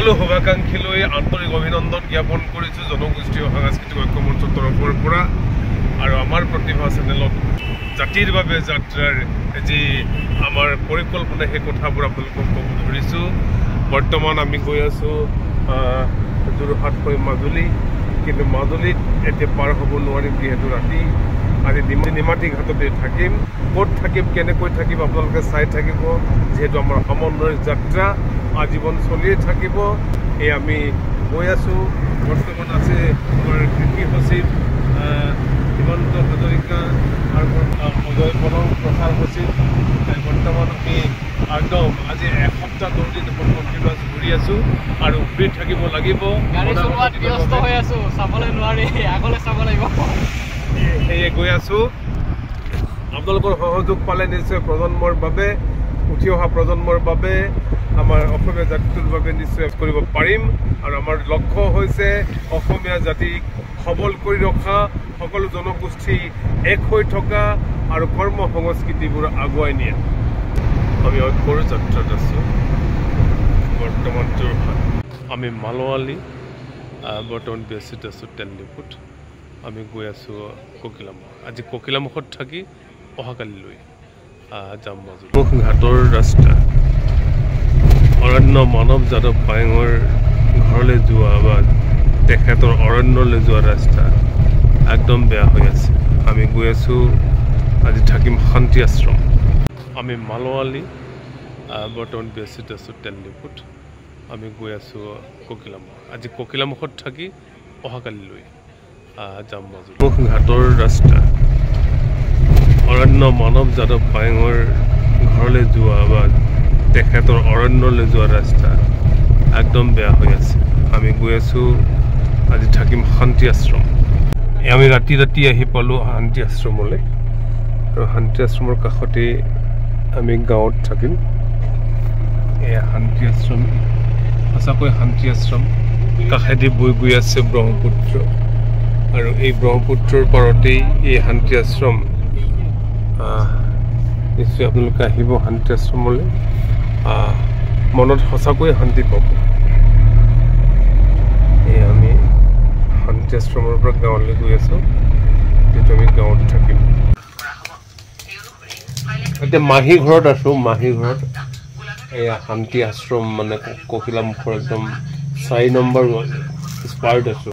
সকলো শুভাকাংক্ষীলৈ আন্তৰিক অভিনন্দন জ্ঞাপন কৰিছোঁ জনগোষ্ঠী সাংস্কৃতিক ঐক্য মঞ্চৰ তৰফৰ পৰা আৰু আমাৰ প্ৰতিভা চেনেলত জাতিৰ বাবে যাত্ৰাৰ যি আমাৰ পৰিকল্পনা সেই কথাবোৰ আপোনালোকক ক'ব ধৰিছোঁ। বৰ্তমান আমি গৈ আছোঁ যোৰহাট হৈ মাজুলী, কিন্তু মাজুলীত এতিয়া পাৰ হ'ব নোৱাৰিম যিহেতু ৰাতি। আজি নিমাতী ঘাটতে থাকিম। ক'ত থাকিম, কেনেকৈ থাকিম আপোনালোকে চাই থাকিব, যিহেতু আমাৰ সমন্বয়ৰ যাত্ৰা আজীৱন চলিয়ে থাকিব। এই আমি গৈ আছোঁ। বৰ্তমান আছে আমাৰ কৃষি সচিব হিমন্ত হাজৰিকা আৰু অজয় বনং প্ৰচাৰ সচিব। বৰ্তমান আমি একদম আজি এসপ্তাহ 10 দিন কণ্টিনিউৱাছ ঘূৰি আছোঁ আৰু ঘূৰি থাকিব লাগিব। সেয়ে গৈ আছোঁ। আপোনালোকৰ সহযোগ পালে নিশ্চয় প্ৰজন্মৰ বাবে, উঠি অহা প্ৰজন্মৰ বাবে, আমাৰ অসমীয়া জাতিটোৰ বাবে নিশ্চয় কৰিব পাৰিম। আৰু আমাৰ লক্ষ্য হৈছে অসমীয়া জাতিক সবল কৰি ৰখা, সকলো জনগোষ্ঠী এক হৈ থকা আৰু কৰ্ম সংস্কৃতিবোৰ আগুৱাই নিয়া। আমি ঐক্যৰ যাত্ৰাত আছোঁ। বৰ্তমান যোৰহাট, আমি মালৱালী, বৰ্তমান ব্যস্ত আছোঁ তেলডিপুত। আমি গৈ আছোঁ ককিলামুখ। আজি ককিলামুখত থাকি অহাকালিলৈ যাম মাজুলী। মুখ ঘাটৰ ৰাস্তা, অৰণ্য মানৱ যাদৱ পায়েঙৰ ঘৰলৈ যোৱা বা তেখেতৰ অৰণ্যলৈ যোৱা ৰাস্তা একদম বেয়া হৈ আছে। আমি গৈ আছোঁ, আজি থাকিম শান্তি আশ্ৰম। আমি মালৱালী, বৰ্তমান ব্যস্ত আছোঁ তেলডিপুত। আমি গৈ আছোঁ ককিলামুখ। আজি ককিলামুখত থাকি অহাকালিলৈ যাম মাজুলী। মুখ ঘাটৰ ৰাস্তা, অৰণ্য মানৱ যাদৱ পায়েঙৰ ঘৰলৈ যোৱা বা তেখেতৰ অৰণ্যলৈ যোৱা ৰাস্তা একদম বেয়া হৈ আছে। আমি গৈ আছোঁ, আজি থাকিম শান্তি আশ্ৰম। আমি ৰাতি আহি পালোঁ শান্তি আশ্ৰমলৈ, আৰু শান্তি আশ্ৰমৰ কাষতেই আমি গাঁৱত থাকিম। এয়া শান্তি আশ্ৰম, সঁচাকৈ শান্তি আশ্ৰম। কাষেদি বৈ গৈ আছে ব্ৰহ্মপুত্ৰ, আৰু এই ব্ৰহ্মপুত্ৰৰ পাৰতেই এই শান্তি আশ্ৰম। নিশ্চয় আপোনালোকে আহিব শান্তি আশ্ৰমলৈ, মনত সঁচাকৈ শান্তি পাব। এই আমি শান্তি আশ্ৰমৰ পৰা গাঁৱলৈ গৈ আছোঁ, যিহেতু আমি গাঁৱত থাকিম। এতিয়া মাহী ঘৰত আছোঁ। মাহী ঘৰত এয়া শান্তি আশ্ৰম, মানে ককিলামুখৰ একদম 4 নম্বৰ স্পাৰ্ট আছোঁ।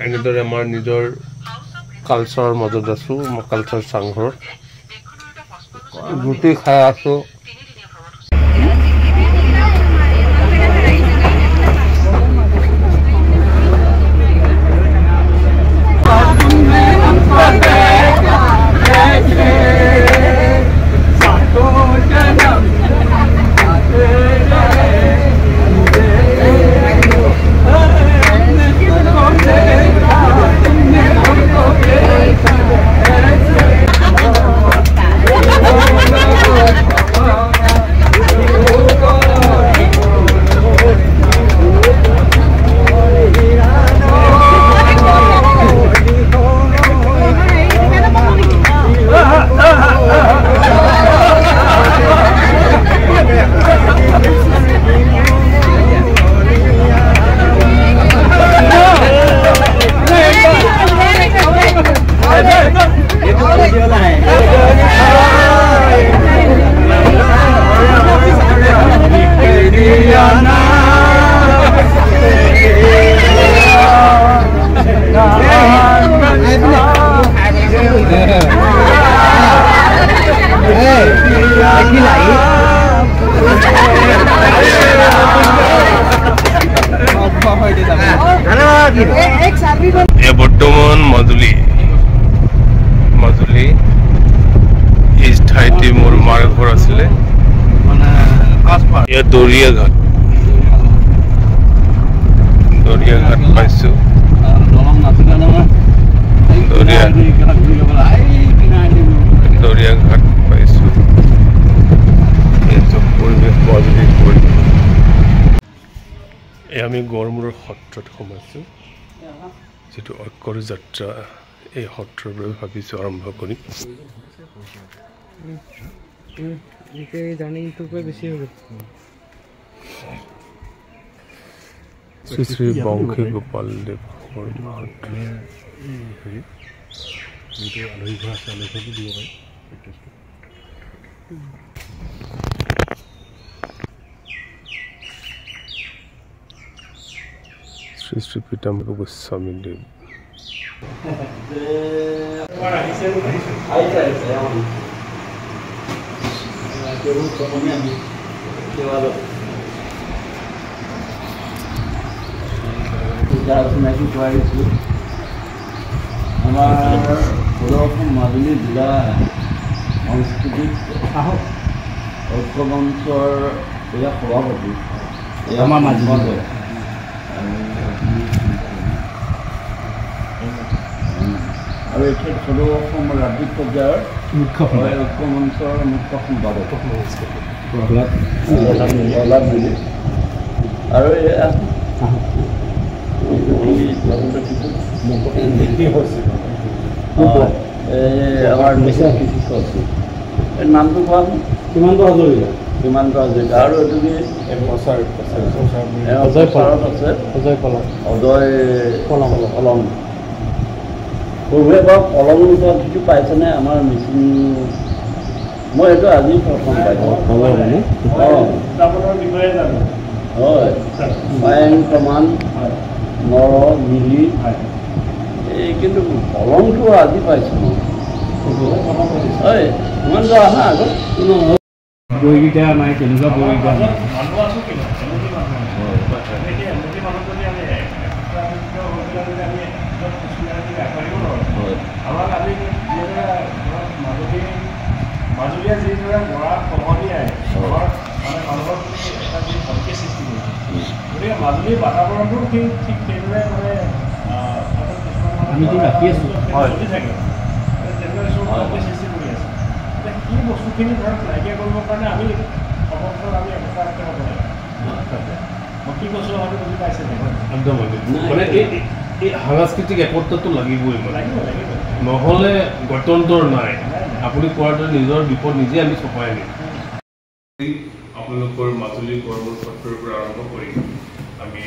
এনেদৰে আমাৰ নিজৰ কালচাৰৰ মাজত আছোঁ। মই কালচাৰ চাংঘৰত ৰুটি খাই আছোঁ। বৰ্তমান মাজুলী এই ঠাইতে মোৰ মাৰ ঘৰ আছিলে। ইয়াত দৰিয়াঘাট পাইছোঁ। দৰিয়াঘাট পাইছোঁ। পৰিৱেশ মাজুলী পৰিৱেশ। আমি গড়মূৰৰ সত্ৰত সোমাইছোঁ, যিটো ঐক্যৰ যাত্ৰা এই সত্ৰৰ বাবে ভাবিছোঁ আৰম্ভ কৰিম। শ্ৰী শ্ৰী বংশী গোপাল দেৱ আলহী ঘৰ আছে আলহী ঘৰতো দিব পাৰি শ্ৰী শ্ৰী পীতাম্বৰ গোস্বামী দেৱ আমাৰ মাজুলী জিলা সাংস্কৃতিক ঐক্য মঞ্চৰ এয়া সভাপতি আমাৰ মাজুলী আৰু এতিয়া চলো অসম ৰাজ্যিক পৰ্যায়ৰ মুখ্য ঐক্য মঞ্চৰ মুখ্য সম্পাদক প্ৰহ্লাদ মিলি আৰু এয়া আমাৰ নামটো কোৱা সীমান্ত হাজৰিকা আৰু এইটো অজয় কলম সৰুৱে বাৰু কলম যিটো পাইছেনে আমাৰ মিচিং মই এইটো আজি প্ৰথম পাইছোঁ হয় পায়ন প্ৰমাণ নৰ মিলি এই কিন্তু কলমটো আজি পাইছোঁ হয় ইমান যোৱা আহা আগত বৈগীতা নাই তেনেকুৱা বৈগীতা নাই মাজুলীয়ে যিদৰে ল'ৰা কমলীয়াই মানে মানুহৰ এটা যি ভক্তি সৃষ্টি কৰিছে গতিকে মাজুলীৰ বাতাবৰণটো ঠিক সেইদৰে মানে আমি ৰাখি আছোঁ চলি থাকে তেনেদৰে চব ভক্তি সৃষ্টি কৰি আছে এতিয়া সেই বস্তুখিনি ধৰক নাইকিয়া কৰিবৰ কাৰণে আমি সমৰ্থন আমি একতা হ'ব লাগে মই কি কৈছোঁ আমি বুজি পাইছে একদম মানে এই সাংস্কৃতিক একতাটো লাগিবই লাগিব নহ'লে গত্যন্তৰ নাই আপুনি কোৱাৰ দৰে নিজৰ বিপদ নিজে আমি চপাই আনিম আপোনালোকৰ মাজুলী গড়মূৰ সত্ৰৰ পৰা আৰম্ভ কৰি আমি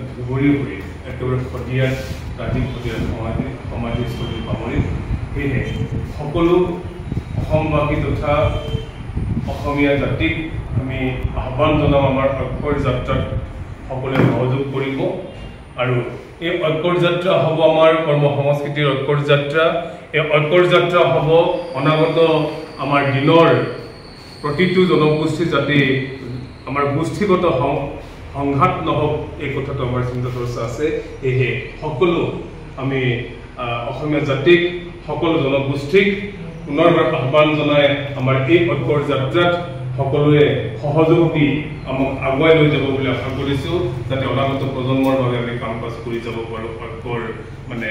ধুবুৰী হৈ একেবাৰে সদিয়াত ৰাজীৱ সদিয়াত সমাধিস্থলী পামৰি সেয়েহে সকলো অসমবাসী তথা অসমীয়া জাতিক আমি আহ্বান জনাম আমাৰ অক্ষৰ যাত্ৰাত সকলোৱে সহযোগ কৰিব আৰু এই ঐক্যৰ যাত্ৰা হ'ব আমাৰ কৰ্ম সংস্কৃতিৰ ঐক্যৰ যাত্ৰা এই ঐক্যৰ যাত্ৰা হ'ব অনাগত আমাৰ দিনৰ প্ৰতিটো জনগোষ্ঠী যাতে আমাৰ গোষ্ঠীগত সংঘাত নহওক এই কথাটো আমাৰ চিন্তা চৰ্চা আছে সেয়েহে সকলো আমি অসমীয়া জাতিক সকলো জনগোষ্ঠীক পুনৰবাৰ আহ্বান জনাই আমাৰ এই ঐক্যৰ যাত্ৰাত সকলোৱে সহযোগ দি আমাক আগুৱাই লৈ যাব বুলি আশা কৰিছোঁ যাতে অনাগত প্ৰজন্মৰ বাবে আমি কাম কাজ কৰি যাব পাৰোঁ ঐক্যৰ মানে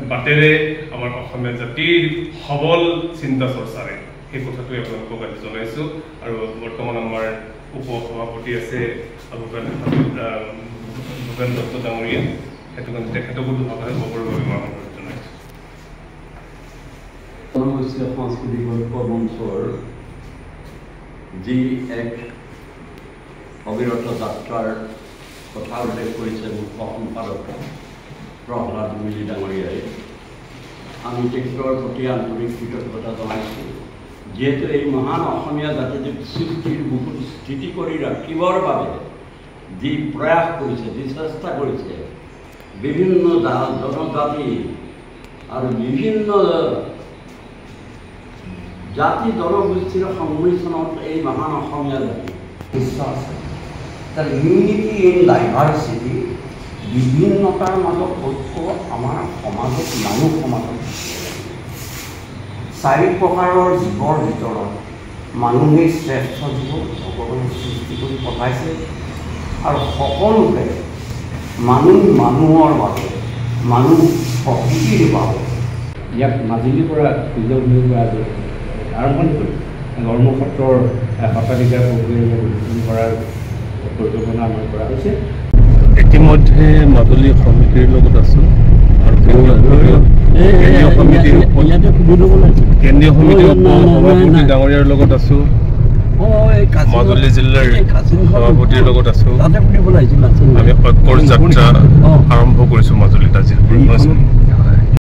বাটেৰে আমাৰ অসমীয়া জাতিৰ সবল চিন্তা চৰ্চাৰে সেই কথাটোৱে আপোনালোকক আজি জনাইছোঁ আৰু বৰ্তমান আমাৰ উপ সভাপতি আছে ভূপেন দত্ত ডাঙৰীয়া সেইটো কাৰণে তেখেতকো দুভাষাৰে ক'বৰ বাবে মই অনুৰোধ জনাইছোঁ জনগোষ্ঠীয় সাংস্কৃতিক ঐক্য মঞ্চৰ যি এক অবিৰত যাত্ৰাৰ কথা উল্লেখ কৰিছে মুখ্য সম্পাদক প্ৰহ্লাদ মিলি ডাঙৰীয়াই আমি তেখেতৰ প্ৰতি আন্তৰিক কৃতজ্ঞতা জনাইছোঁ যিহেতু এই মহান অসমীয়া জাতিটোক সৃষ্টিৰ বুকুত স্থিতি কৰি ৰাখিবৰ বাবে যি প্ৰয়াস কৰিছে যি চেষ্টা কৰিছে বিভিন্ন জনজাতি আৰু বিভিন্ন জাতি জনগোষ্ঠীৰ সংমিশ্ৰণত এই মহান অসমীয়া জাতি বিশ্বাস আছে তাৰ ইউনিটি ইন ডাইভাৰ্চিটি বিভিন্নতাৰ মাজত ঐক্য আমাৰ সমাজত মানুহ সমাজত চাৰি প্ৰকাৰৰ জীৱৰ ভিতৰত মানুহেই শ্ৰেষ্ঠ জীৱ ভগৱানে সৃষ্টি কৰি পঠাইছে আৰু সকলোকে মানুহ মানুহৰ বাবে মানুহ প্ৰকৃতিৰ বাবে ইয়াক মাজুলীৰ পৰা আৰম্ভণি কৰি গড়মূৰ সত্ৰৰ শতাধিকাৰ উদ্বোধন কৰাৰ পৰিকল্পনা আমাৰ কৰা হৈছে ইতিমধ্যে মাজুলী সমিতিৰ লগত আছোঁ আৰু কেন্দ্ৰীয় সমিতিৰ উপ সভাপতি ডাঙৰীয়াৰ লগত আছোঁ মাজুলী জিলাৰ সভাপতিৰ লগত আছো আমি ঐক্যৰ যাত্ৰা আৰম্ভ কৰিছো মাজুলীত আজিৰ